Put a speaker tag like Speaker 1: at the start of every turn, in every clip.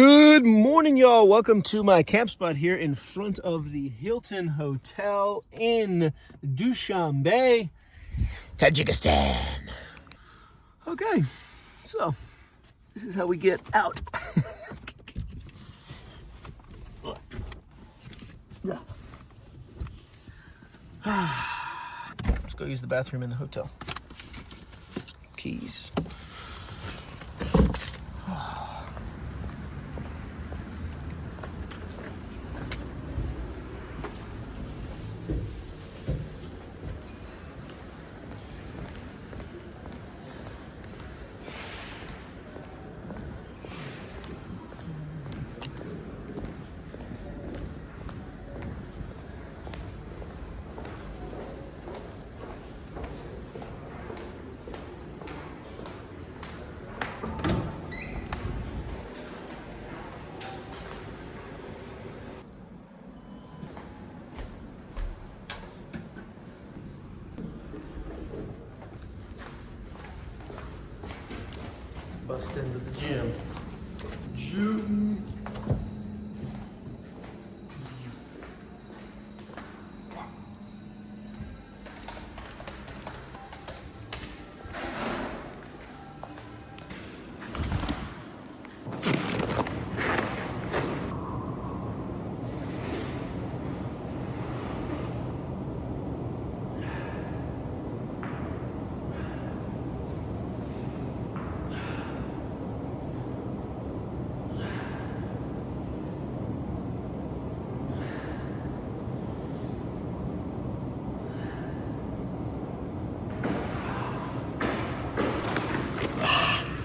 Speaker 1: Good morning, y'all. Welcome to my camp spot here in front of the Hilton Hotel in Dushanbe, Tajikistan. Okay, so this is how we get out. Let's go use the bathroom in the hotel. Keys. Bust into the gym.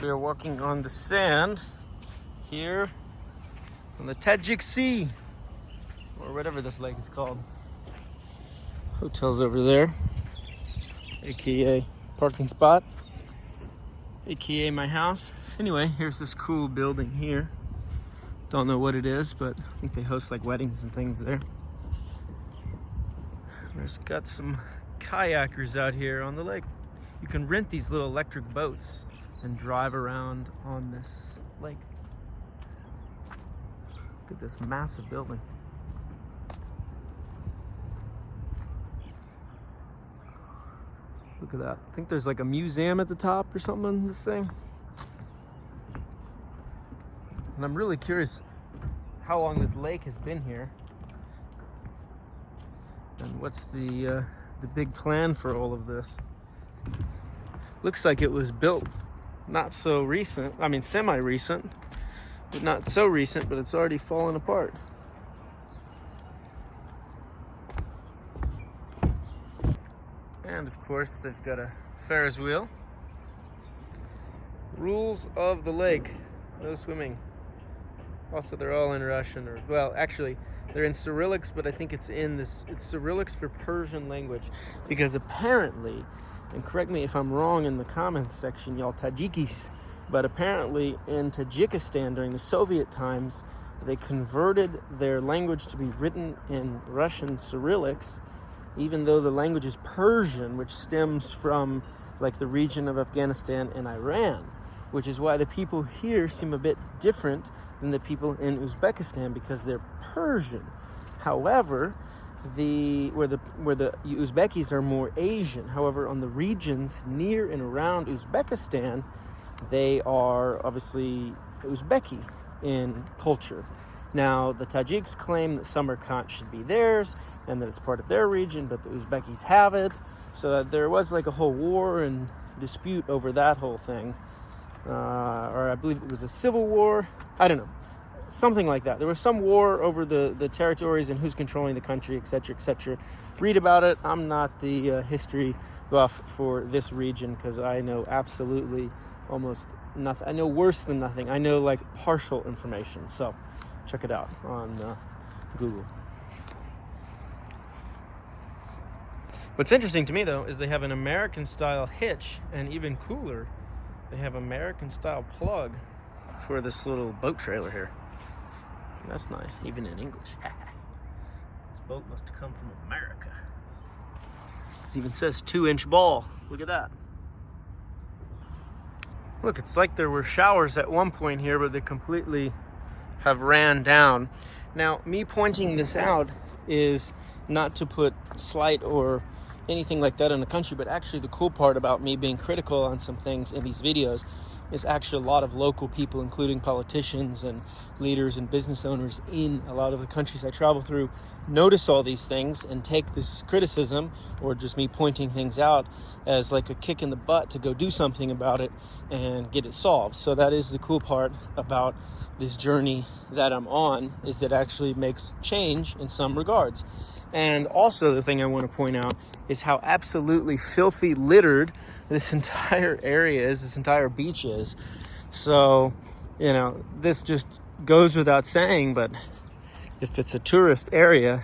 Speaker 1: We are walking on the sand here on the Tajik Sea, or whatever this lake is called. Hotel's over there, aka parking spot, aka my house. Anyway, here's this cool building here. Don't know what it is, but I think they host like weddings and things there. There's got some kayakers out here on the lake. You can rent these little electric boats and drive around on this lake. Look at this massive building. Look at that. I think there's like a museum at the top or something on this thing. And I'm really curious how long this lake has been here. And what's the big plan for all of this? Looks like it was built not so recent, I mean semi-recent, but not so recent, but it's already fallen apart. And of course, they've got a Ferris wheel. Rules of the lake, no swimming. Also, they're all in Russian, or, well, actually, they're in Cyrillics, but I think it's Cyrillics for Persian language, because apparently, and correct me if I'm wrong in the comments section, y'all Tajikis, but apparently in Tajikistan during the Soviet times, they converted their language to be written in Russian Cyrillics, even though the language is Persian, which stems from like the region of Afghanistan and Iran, which is why the people here seem a bit different than the people in Uzbekistan, because they're Persian. However, where the Uzbekis are more Asian. However, on the regions near and around Uzbekistan, they are obviously Uzbeki in culture. Now, the Tajiks claim that Samarkand should be theirs and that it's part of their region, but the Uzbekis have it. So there was like a whole war and dispute over that whole thing. Or I believe it was a civil war. I don't know. Something like that. There was some war over the territories and who's controlling the country, etc., etc. Read about it. I'm not the history buff for this region because I know absolutely almost nothing. I know worse than nothing. I know like partial information. So check it out on Google. What's interesting to me, though, is they have an American-style hitch, and even cooler, they have American-style plug for this little boat trailer here. That's nice, even in English. This boat must have come from America. It even says 2-inch ball. Look at that. Look, it's like there were showers at one point here, but they completely have ran down. Now, me pointing this out is not to put slight or anything like that in the country, but actually the cool part about me being critical on some things in these videos is actually a lot of local people, including politicians and leaders and business owners in a lot of the countries I travel through, notice all these things and take this criticism or just me pointing things out as like a kick in the butt to go do something about it and get it solved. So that is the cool part about this journey that I'm on, is that it actually makes change in some regards. And also the thing I want to point out is how absolutely filthy littered this entire area is, this entire beach is. So, you know, this just goes without saying, but if it's a tourist area,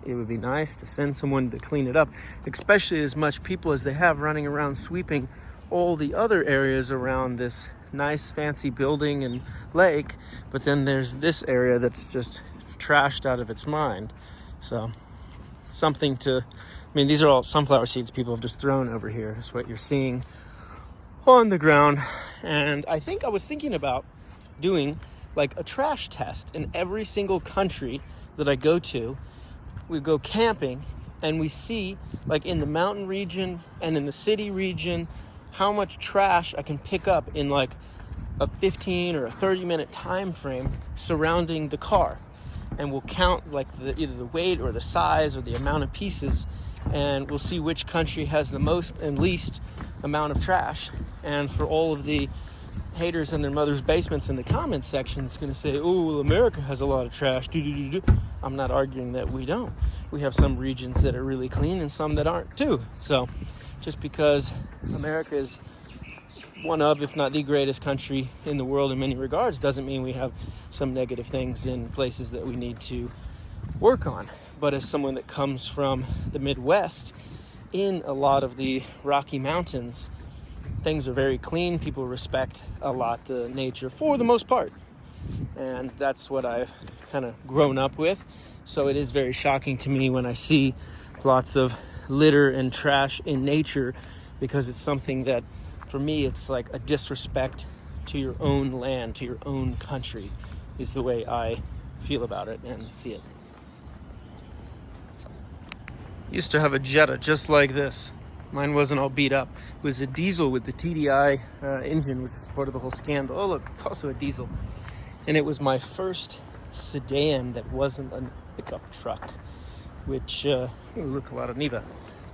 Speaker 1: it would be nice to send someone to clean it up, especially as much people as they have running around sweeping all the other areas around this nice fancy building and lake. But then there's this area that's just trashed out of its mind. So something to, I mean, these are all sunflower seeds people have just thrown over here. That's what you're seeing on the ground. And I think I was thinking about doing like a trash test in every single country that I go to. We go camping and we see, like in the mountain region and in the city region, how much trash I can pick up in like a 15 or a 30-minute time frame surrounding the car. And we'll count like either the weight or the size or the amount of pieces, and we'll see which country has the most and least amount of trash. And for all of the haters in their mother's basements in the comments section, it's going to say, oh, well, America has a lot of trash. I'm not arguing that we don't. We have some regions that are really clean and some that aren't too. So just because America is one of, if not the greatest country in the world in many regards, doesn't mean we have some negative things in places that we need to work on. But as someone that comes from the Midwest, in a lot of the Rocky Mountains, things are very clean. People respect a lot the nature for the most part. And that's what I've kind of grown up with. So it is very shocking to me when I see lots of litter and trash in nature, because it's something that, for me, it's like a disrespect to your own land, to your own country, is the way I feel about it and see it. Used to have a Jetta just like this. Mine wasn't all beat up. It was a diesel with the TDI engine, which was part of the whole scandal. Oh, look, it's also a diesel. And it was my first sedan that wasn't a pickup truck, which, look, a lot of Neva.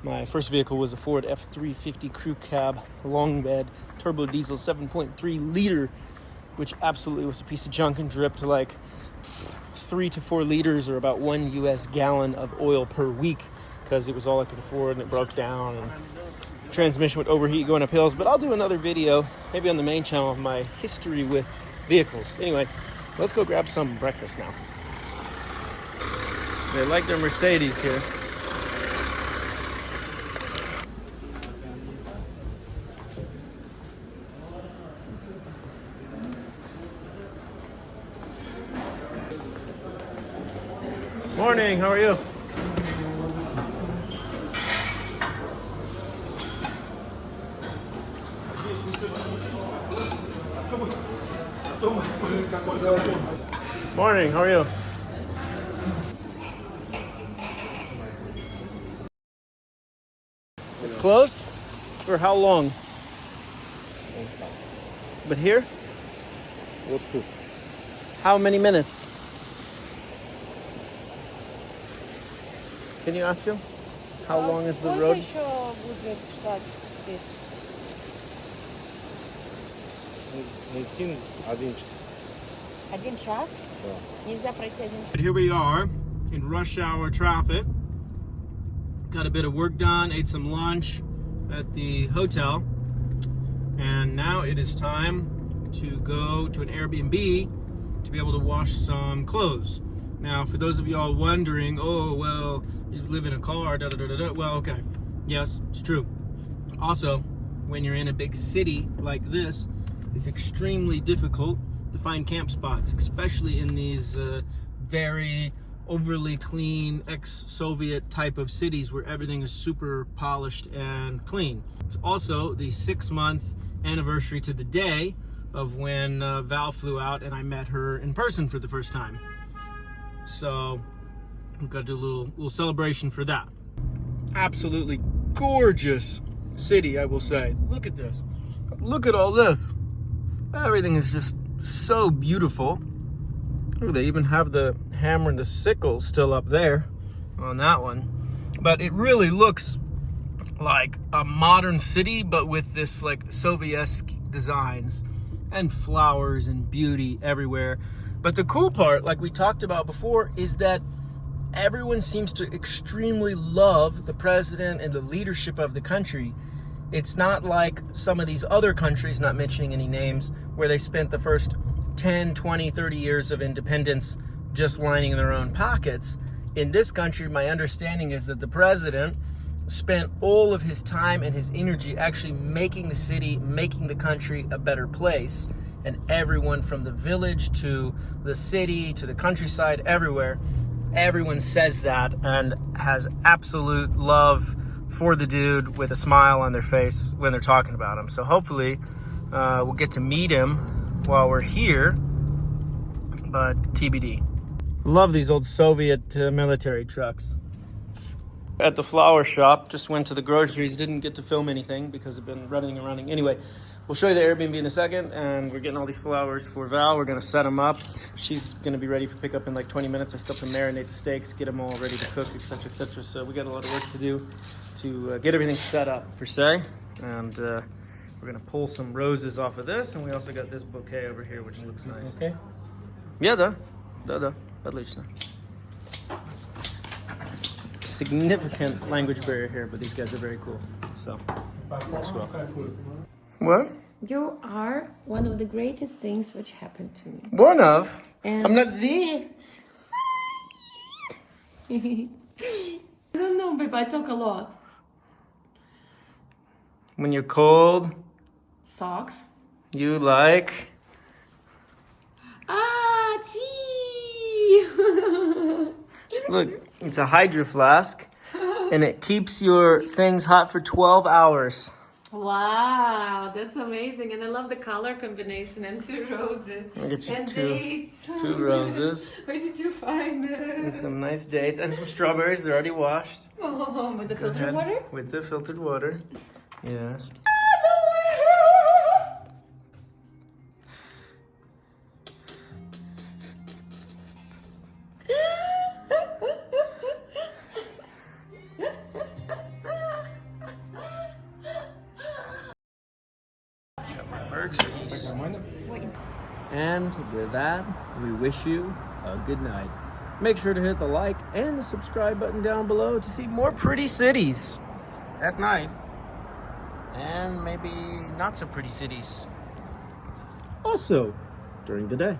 Speaker 1: My first vehicle was a Ford F-350 crew cab, long bed, turbo diesel, 7.3 liter, which absolutely was a piece of junk and dripped like 3 to 4 liters or about 1 US gallon of oil per week, because it was all I could afford and it broke down and transmission would overheat going up hills. But I'll do another video, maybe on the main channel, of my history with vehicles. Anyway, let's go grab some breakfast now. They like their Mercedes here. Morning, how are you? Morning, how are you? It's closed? For how long? But here? How many minutes? Can you ask him? How long is the road? Here we are in rush hour traffic. Got a bit of work done, ate some lunch at the hotel, and now it is time to go to an Airbnb to be able to wash some clothes. Now, for those of y'all wondering, oh, well, you live in a car, well, okay. Yes, it's true. Also, when you're in a big city like this, it's extremely difficult to find camp spots, especially in these very overly clean ex-Soviet type of cities where everything is super polished and clean. It's also the 6-month anniversary to the day of when Val flew out and I met her in person for the first time. So we've got to do a little celebration for that. Absolutely gorgeous city, I will say. Look at this. Look at all this. Everything is just so beautiful. Look, they even have the hammer and the sickle still up there on that one. But it really looks like a modern city, but with this like Soviet-esque designs and flowers and beauty everywhere. But the cool part, like we talked about before, is that everyone seems to extremely love the president and the leadership of the country. It's not like some of these other countries, not mentioning any names, where they spent the first 10, 20, 30 years of independence just lining their own pockets. In this country, my understanding is that the president spent all of his time and his energy actually making the city, making the country a better place. And everyone from the village to the city to the countryside, everywhere, everyone says that and has absolute love for the dude with a smile on their face when they're talking about him. So hopefully we'll get to meet him while we're here, but TBD. Love these old Soviet military trucks. At the flower shop, just went to the groceries, didn't get to film anything because I've been running and running. Anyway, we'll show you the Airbnb in a second, and we're getting all these flowers for Val. We're gonna set them up. She's gonna be ready for pickup in like 20 minutes. I still have to marinate the steaks, get them all ready to cook, etc., etc. So we got a lot of work to do to get everything set up, per se. And we're gonna pull some roses off of this, and we also got this bouquet over here, which looks nice. Okay. Yeah, да, отлично. Significant language barrier here, but these guys are very cool. So, works well. What?
Speaker 2: You are one of the greatest things which happened to me.
Speaker 1: One of?
Speaker 2: And
Speaker 1: I'm not the.
Speaker 2: I don't know, babe, I talk a lot.
Speaker 1: When you're cold,
Speaker 2: Socks.
Speaker 1: you like.
Speaker 2: Ah, tea!
Speaker 1: Look, it's a hydro flask, and it keeps your things hot for 12 hours.
Speaker 2: Wow, that's amazing. And I love the color combination and 2 roses.
Speaker 1: I'll get you
Speaker 2: and
Speaker 1: two
Speaker 2: dates.
Speaker 1: 2 roses.
Speaker 2: Where did you find
Speaker 1: And
Speaker 2: it?
Speaker 1: some nice dates, and some strawberries. They're already washed.
Speaker 2: Oh, with the
Speaker 1: Go
Speaker 2: filtered
Speaker 1: ahead.
Speaker 2: water?
Speaker 1: With the filtered water. Yes. And with that, we wish you a good night. Make sure to hit the like and the subscribe button down below to see more pretty cities at night. And maybe not so pretty cities also during the day.